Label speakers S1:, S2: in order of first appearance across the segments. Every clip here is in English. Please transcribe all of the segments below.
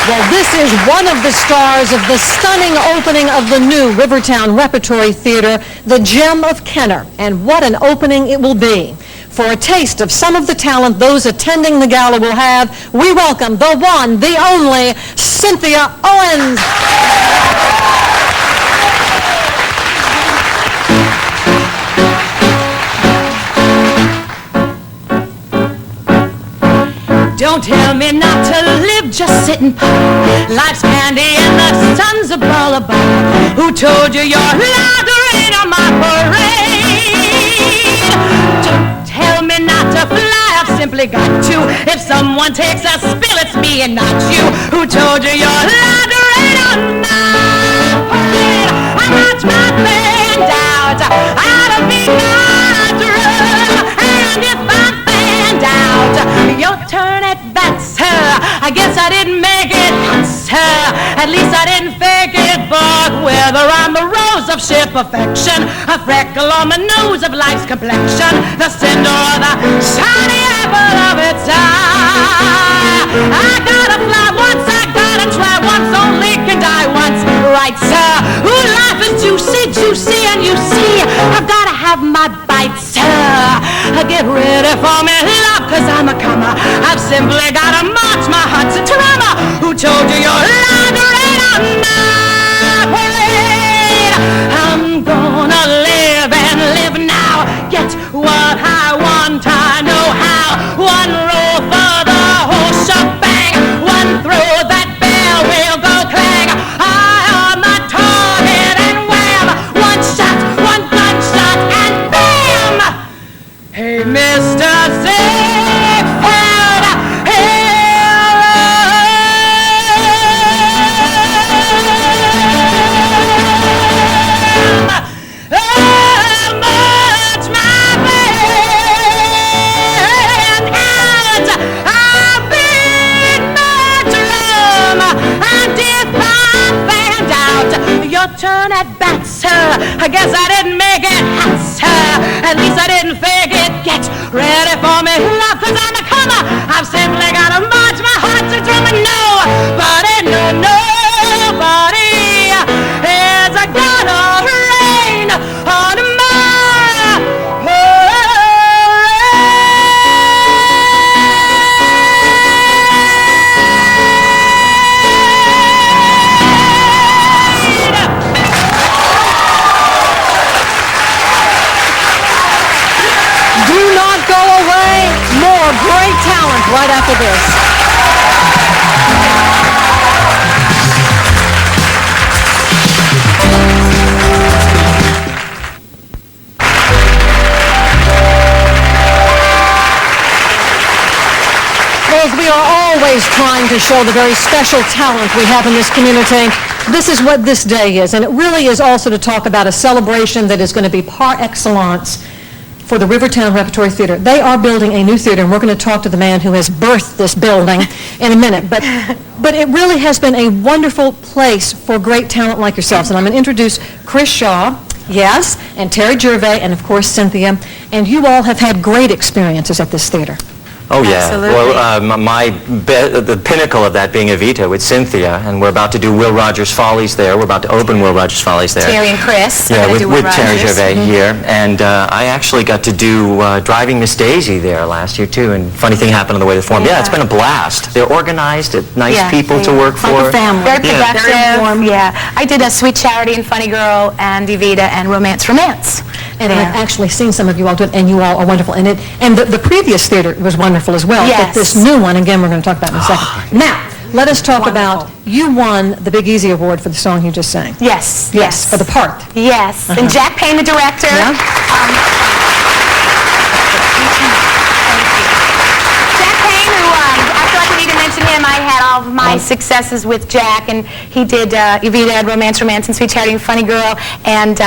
S1: Well, this is one of the stars of the stunning opening of the new Rivertown Repertory Theater, the Gem of Kenner. And what an opening it will be. For a taste of some of the talent those attending the gala will have, we welcome the one, the only, Cynthia Owen.
S2: Don't tell me not to live, just sit and pop. Life's candy and the sun's a ball of bar. Who told you you're allowed to rain on my parade? Don't tell me not to fly, I've simply got to. If someone takes a spill, it's me and not you. Who told you you're allowed to rain on my parade? I march my band out of the drum. And if I'm fanned out, your turn at bats, I guess I didn't make it, at least I didn't fake it. But whether I'm the rose of sheer perfection, a freckle on my nose of life's complexion, the cinder or the shiny apple of its eye, I gotta fly once, I gotta try once, only can die once, right sir? Ooh, life is juicy, juicy, and you see, I've gotta have my bites, get ready for me, love, cause I'm a comer. I've simply gotta march my heart to trauma. Who told you you're allowed to rain on my parade? I'm gonna live and live now. Get what I want, I know how. One roll for the whole shebang. One throw, that bell will go clang. I on my target and wham. One shot, one gunshot, and bam! Hey, Mr. Ziegfeld, march my band, and I'll beat my drum, and if I'm fanned out, your turn at bat, sir. I guess I didn't make it, sir. At least I didn't fake it. Get ready for me, love, cause I'm a comer. I've simply gotta march my heart to drum, and nobody, nobody is gonna rain on my
S1: Do not go away. More great talent right after this. Well, we are always trying to show the very special talent we have in this community. This is what this day is, and it really is also to talk about a celebration that is going to be par excellence for the Rivertown Repertory Theater. They are building a new theater, and we're going to talk to the man who has birthed this building in a minute. But it really has been a wonderful place for great talent like yourselves. And I'm going to introduce Kris Shaw, yes, and Terri Gervais, and of course Cynthia. And you all have had great experiences at this theater.
S3: Oh, yeah.
S2: Absolutely.
S3: Well, the pinnacle of that being Evita with Cynthia, and we're about to do Will Rogers Follies there. We're about to open Will Rogers Follies there.
S2: Terri and Chris.
S3: Yeah, with Terri
S2: Rogers.
S3: Gervais here. And I actually got to do Driving Miss Daisy there last year, too, and funny thing happened on the way to the forum. Yeah, it's been a blast. They're organized, nice people to work for.
S1: Like a family.
S2: Very productive. Very warm, yeah. I did a Sweet Charity and Funny Girl and Evita and Romance.
S1: And I've actually seen some of you all do it, and you all are wonderful. And the previous theater was wonderful as well.
S2: Yes.
S1: But this new one, again, we're going to talk about in a second. Now, let us talk about, you won the Big Easy Award for the song you just sang.
S2: Yes.
S1: Yes, for the part.
S2: Yes. And Jack Payne, the director.
S1: Yeah.
S2: Jack Payne, who, I feel like we need to mention him. I had all of my successes with Jack, and he did Evita and Romance, and Sweet Charity and Funny Girl, and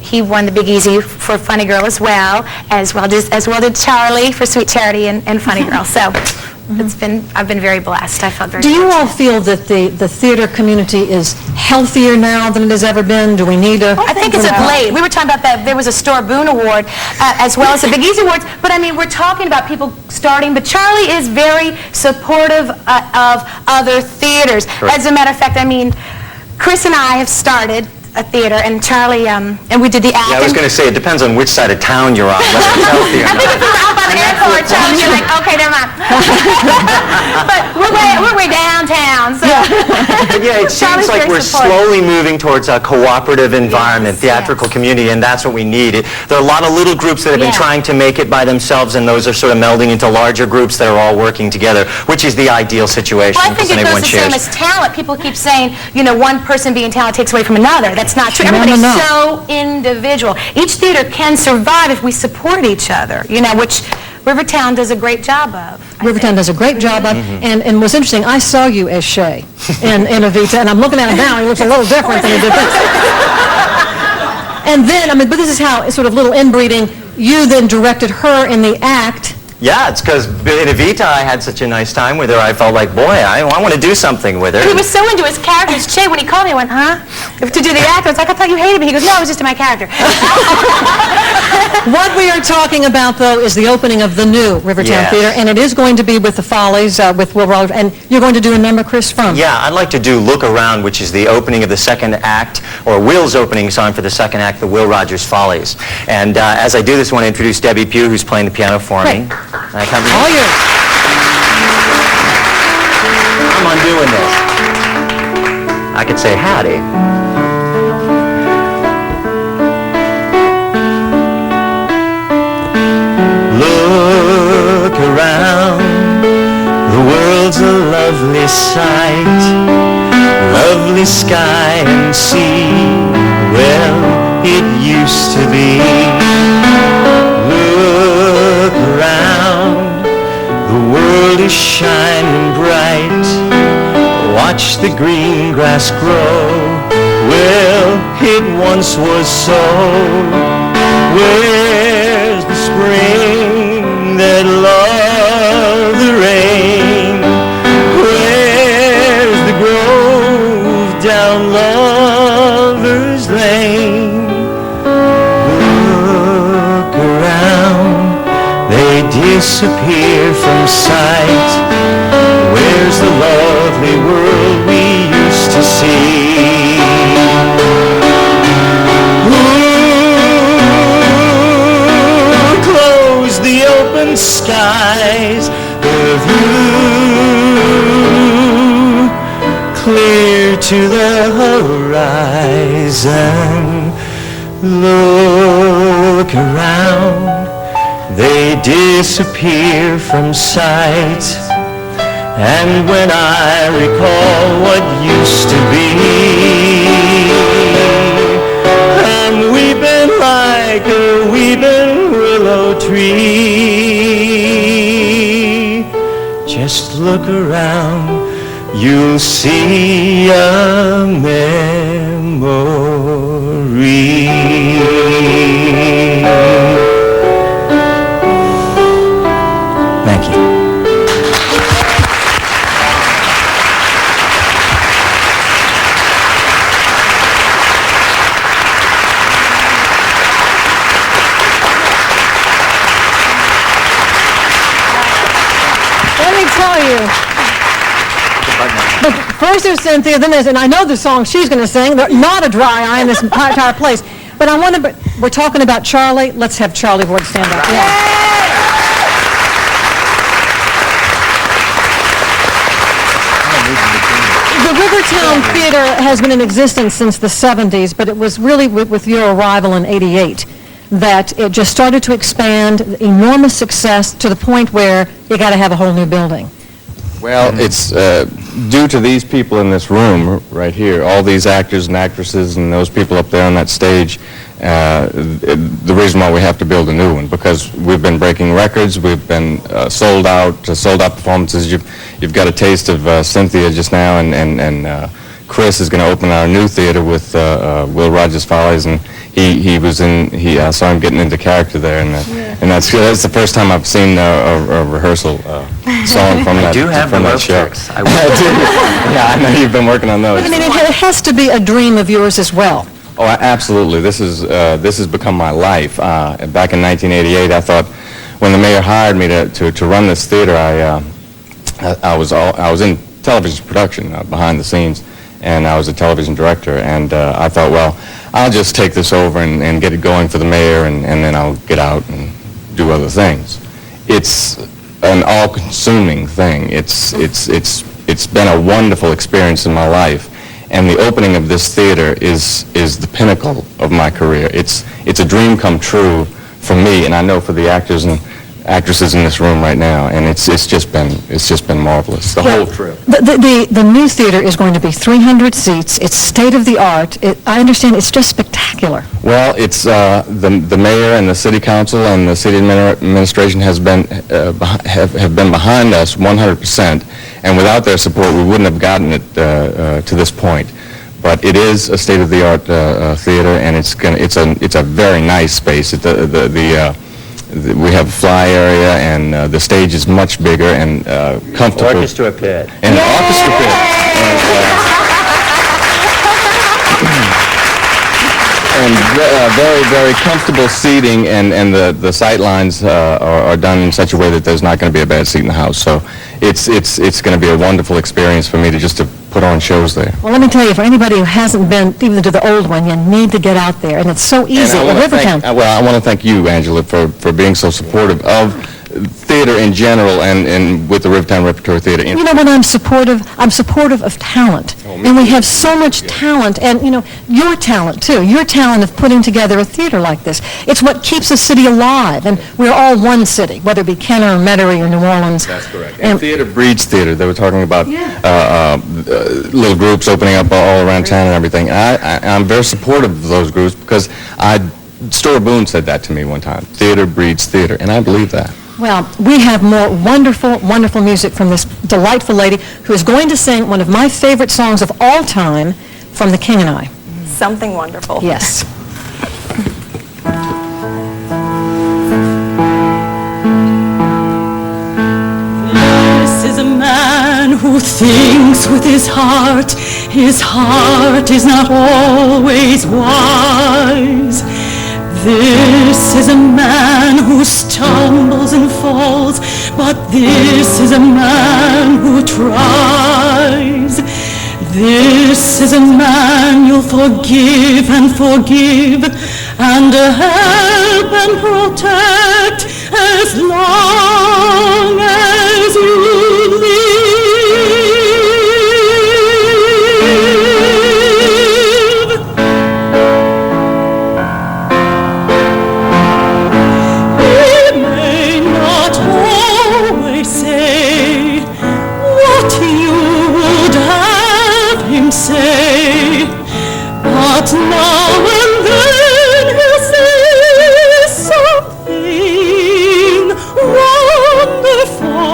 S2: he won the Big Easy for Funny Girl as well did Charlie for Sweet Charity and Funny Girl. So I've been very blessed. I felt very
S1: Do you all
S2: fortunate.
S1: feel that the theater community is healthier now than it has ever been? Do we need a...
S2: I think it's of late. We were talking about that. There was a Star Boone Award as well as the Big Easy Awards. But I mean, we're talking about people starting. But Charlie is very supportive of other theaters.
S3: Correct.
S2: As a matter of fact, I mean, Chris and I have started a theater, and Charlie, and we did the act.
S3: Yeah, I was going to say, it depends on which side of town you're on, whether it's healthy or
S2: I think
S3: not.
S2: if we were out by the airport, Charlie, you're like, okay, never mind. But we're way downtown, so.
S3: But yeah, it seems
S2: Charlie's
S3: like
S2: very
S3: we're
S2: supportive.
S3: slowly moving towards a cooperative environment,
S2: Yes,
S3: theatrical community, and that's what we need. There are a lot of little groups that have been
S2: Yeah.
S3: trying to make it by themselves, and those are sort of melding into larger groups that are all working together, which is the ideal situation.
S2: Well, I think
S3: because
S2: it
S3: then
S2: goes the
S3: everyone
S2: same
S3: shares.
S2: as talent. People keep saying, you know, one person being talented takes away from another. That's not true.
S1: No, no,
S2: Everybody's
S1: no.
S2: so individual. Each theater can survive if we support each other, you know, which Rivertown does a great job of. I
S1: Rivertown
S2: think.
S1: does a great job of, and what's interesting, I saw you as Shay in Evita, and I'm looking at him now, he looks a little different than he did then. And then, I mean, but this is how, it's sort of little inbreeding, you then directed her in the act.
S3: Yeah, it's because in Evita I had such a nice time with her, I felt like, boy, I want to do something with her.
S2: He was so into his characters. Che, when he called me, I went, huh? To do the act, I was like, I thought you hated me. He goes, no, it was just in my character.
S1: What we are talking about, though, is the opening of the new Rivertown
S3: Yes.
S1: Theater, and it is going to be with the Follies, with Will Rogers, and you're going to do, remember, Chris, from?
S3: Yeah, I'd like to do Look Around, which is the opening of the second act, or Will's opening song for the second act, the Will Rogers Follies. And as I do this, I want to introduce Debbie Pugh, who's playing the piano for me.
S1: Great.
S3: All
S1: you.
S3: I'm undoing this. I could say howdy. Look around, the world's a lovely sight, lovely sky and sea, well, it used to be. Look around, the world is shining bright, watch the green grass grow, well, it once was so. Where's the spring that loved the rain? Where's the grove down Lover's Lane? Look around, they disappear from sight. Where's the lovely world we used to see? Close the open skies, the view clear to the horizon. Look around, they disappear from sight. And when I recall what used to be, I'm weeping like a weeping willow tree. Just look around, you'll see a memory. Thank you.
S1: Let me tell you. But first there's Cynthia, then there's, and I know the song she's going to sing, there's not a dry eye in this entire place. But I want to, we're talking about Charlie, let's have Charlie Ward stand up. Yeah. The Rivertown Theater has been in existence since the 70s, but it was really with your arrival in '88 that it just started to expand, enormous success to the point where you got to have a whole new building.
S4: Well, it's due to these people in this room right here, all these actors and actresses and those people up there on that stage, the reason why we have to build a new one, because we've been breaking records, we've been sold out performances. You've got a taste of Cynthia just now, and Chris is going to open our new theater with Will Rogers Follies, and I saw him getting into character there, and that's the first time I've seen a rehearsal song from that.
S3: I do have
S4: from
S3: the
S4: that
S3: rope
S4: show.
S3: tricks. I
S4: Yeah, I know you've been working on those.
S1: I mean, it has to be a dream of yours as well.
S4: Oh, absolutely. This has become my life. Back in 1988, I thought when the mayor hired me to run this theater, I was in television production behind the scenes, and I was a television director, and I thought, well, I'll just take this over and get it going for the mayor, and then I'll get out and do other things. It's an all-consuming thing. It's been a wonderful experience in my life, and the opening of this theater is the pinnacle of my career. It's a dream come true for me, and I know for the actors and actresses in this room right now, and it's just been marvelous. The whole trip.
S1: The new theater is going to be 300 seats. It's state of the art. I understand it's just spectacular.
S4: Well, it's the mayor and the city council and the city administration have been behind us 100%, and without their support, we wouldn't have gotten it to this point. But it is a state-of-the-art theater, and it's a very nice space. We have a fly area, and the stage is much bigger and comfortable.
S3: Orchestra pit.
S4: And an orchestra pit. And very, very comfortable seating, and the sight lines are done in such a way that there's not going to be a bad seat in the house. So it's going to be a wonderful experience for me to put on shows there.
S1: Well, let me tell you, for anybody who hasn't been even to the old one, you need to get out there, and it's so easy in Rivertown.
S4: I want to thank you, Angela, for being so supportive of theater in general and with the Rivertown Repertory Theater.
S1: You know what I'm supportive? I'm supportive of talent. And we have so much talent, and, you know, your talent, too. Your talent of putting together a theater like this. It's what keeps a city alive, and we're all one city, whether it be Kenner or Metairie or New Orleans.
S4: That's correct. And theater breeds theater. They were talking about little groups opening up all around town and everything. I'm very supportive of those groups because Stora Boone said that to me one time. Theater breeds theater, and I believe that.
S1: Well, we have more wonderful, wonderful music from this delightful lady who is going to sing one of my favorite songs of all time from The King and I.
S5: Something wonderful.
S1: Yes.
S2: This is a man who thinks with his heart. His heart is not always wise. This is a man who stumbles and falls, but this is a man who tries. This is a man you'll forgive and help and protect as long as you live. Say, but now and then he'll say something wonderful.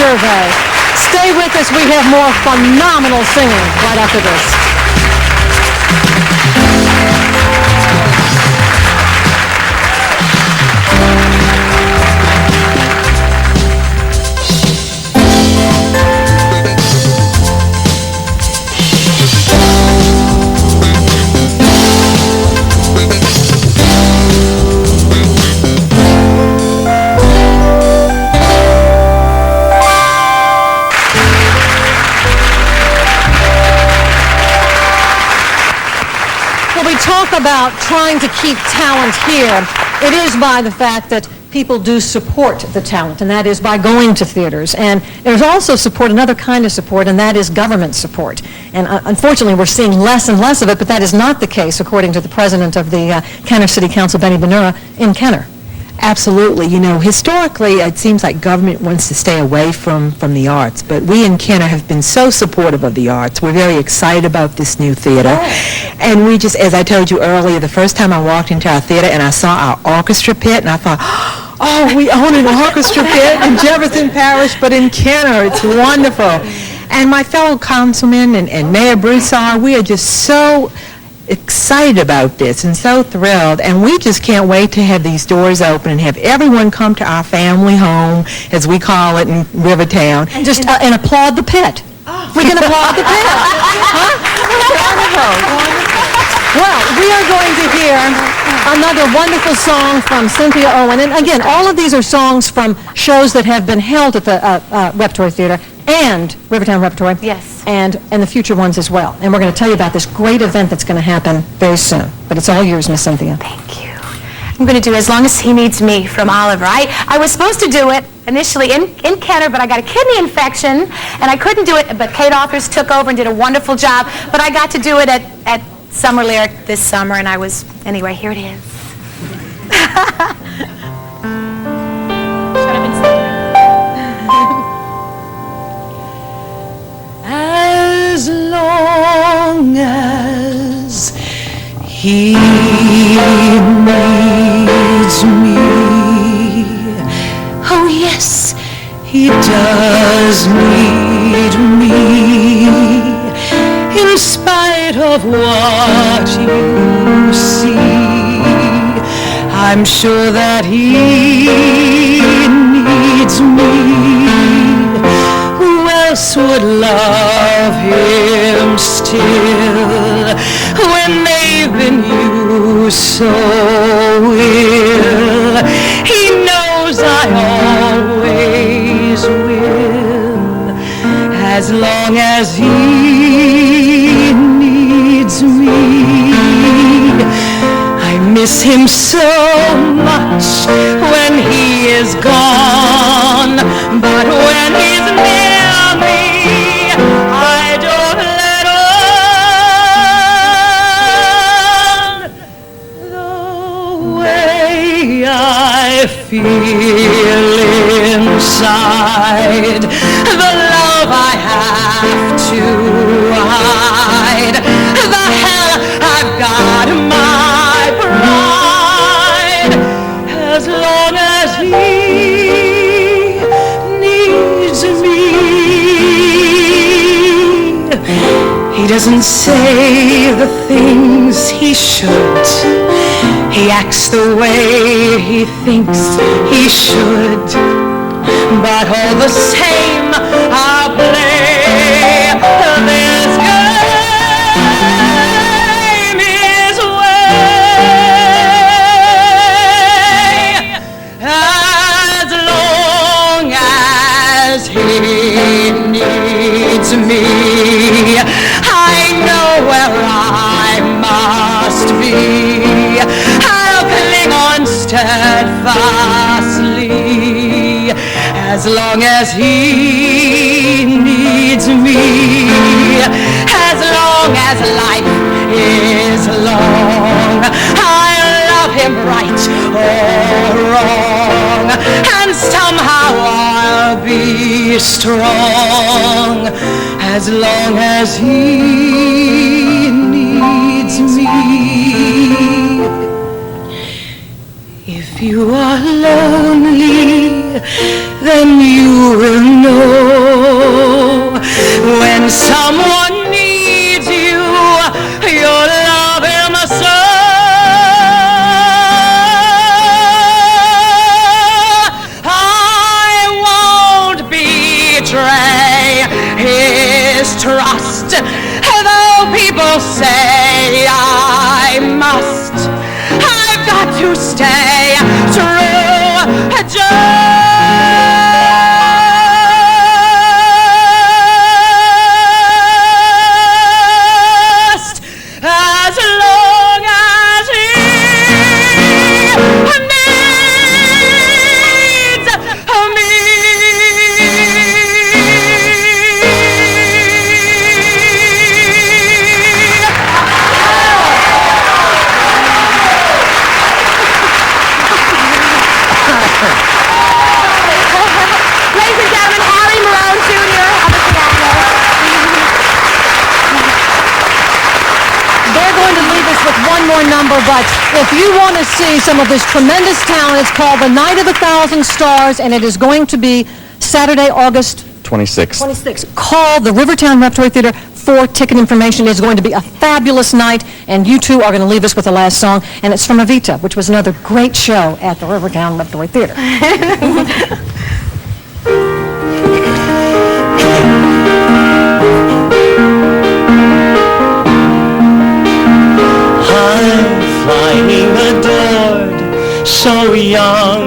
S1: Gervais. Stay with us. We have more phenomenal singing right after this. When we talk about trying to keep talent here, it is by the fact that people do support the talent, and that is by going to theaters. And there's also support, another kind of support, and that is government support. And unfortunately, we're seeing less and less of it, but that is not the case, according to the president of the Kenner City Council, Benny Benura, in Kenner.
S5: Absolutely. You know, historically, it seems like government wants to stay away from the arts, but we in Kenner have been so supportive of the arts. We're very excited about this new theater. And we just, as I told you earlier, the first time I walked into our theater and I saw our orchestra pit, and I thought, oh, we own an orchestra pit in Jefferson Parish, but in Kenner. It's wonderful. And my fellow councilman and Mayor Broussard, we are just so excited about this and so thrilled, and we just can't wait to have these doors open and have everyone come to our family home, as we call it in Rivertown.
S1: And just and applaud the pit. We can applaud the pit. Huh? Well, we are going to hear another wonderful song from Cynthia Owen. And again, all of these are songs from shows that have been held at the Repertory Theater and Rivertown Repertory.
S6: Yes.
S1: And the future ones as well. And we're going to tell you about this great event that's going to happen very soon. But it's all yours, Miss Cynthia.
S6: Thank you. I'm going to do As Long As He Needs Me from Oliver. I was supposed to do it initially in Kenner, but I got a kidney infection, and I couldn't do it, but Kate Authors took over and did a wonderful job. But I got to do it at Summer Lyric this summer, and anyway, here it is.
S2: As long as he needs me, oh yes, he does need me, in spite of what you see. I'm sure that he needs me. Who else would love him still when they've been used so ill? He knows I always will, as long as he needs me. I miss him so much when he is gone, but when he's near me, I don't let on. The way I feel inside, the love I have to hide, the hell I've got my pride, as long as he needs me. He doesn't say the things he should, he acts the way he thinks he should, but all the same I'll play this game his way, as long as he needs me. I know where I must be, I'll cling on steadfastly, as long as he needs me, as long as life is long. I'll love him right or wrong, and somehow I'll be strong, as long as he needs me. If you are lonely, then you will know. When someone needs you, you'll love him so. I won't betray his trust, though people say I must. I've got to stay true, just as long as he needs me.
S6: Ladies and gentlemen, Harry Marone Jr. on the piano.
S1: They're going to leave us with one more number, but if you want to see some of this tremendous talent, it's called The Night of a Thousand Stars, and it is going to be Saturday, August
S4: 26th.
S1: 26th. Call the Rivertown Repertory Theater for ticket information. It's going to be a fabulous night, and you two are going to leave us with the last song, and it's from Evita, which was another great show at the Rivertown Repertory Theater.
S3: I'm flying adored, so young,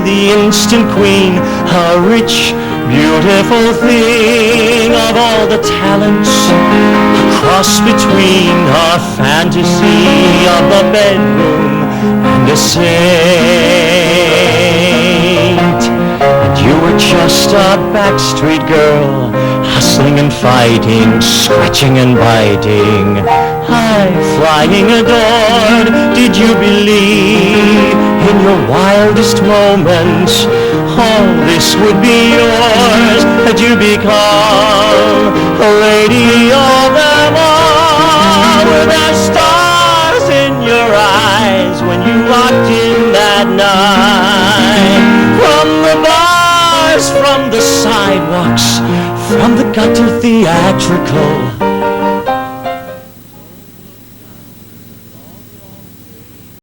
S3: the instant queen, a rich, beautiful thing of all the talents, a cross between a fantasy of the bedroom and a saint. And you were just a backstreet girl, hustling and fighting, scratching and biting. High flying adored, did you believe in your wildest moments all this would be yours? Had you become the lady of them all? Were there stars in your eyes when you walked in that night? From the bars, from the sidewalks, from the gutter theatrical,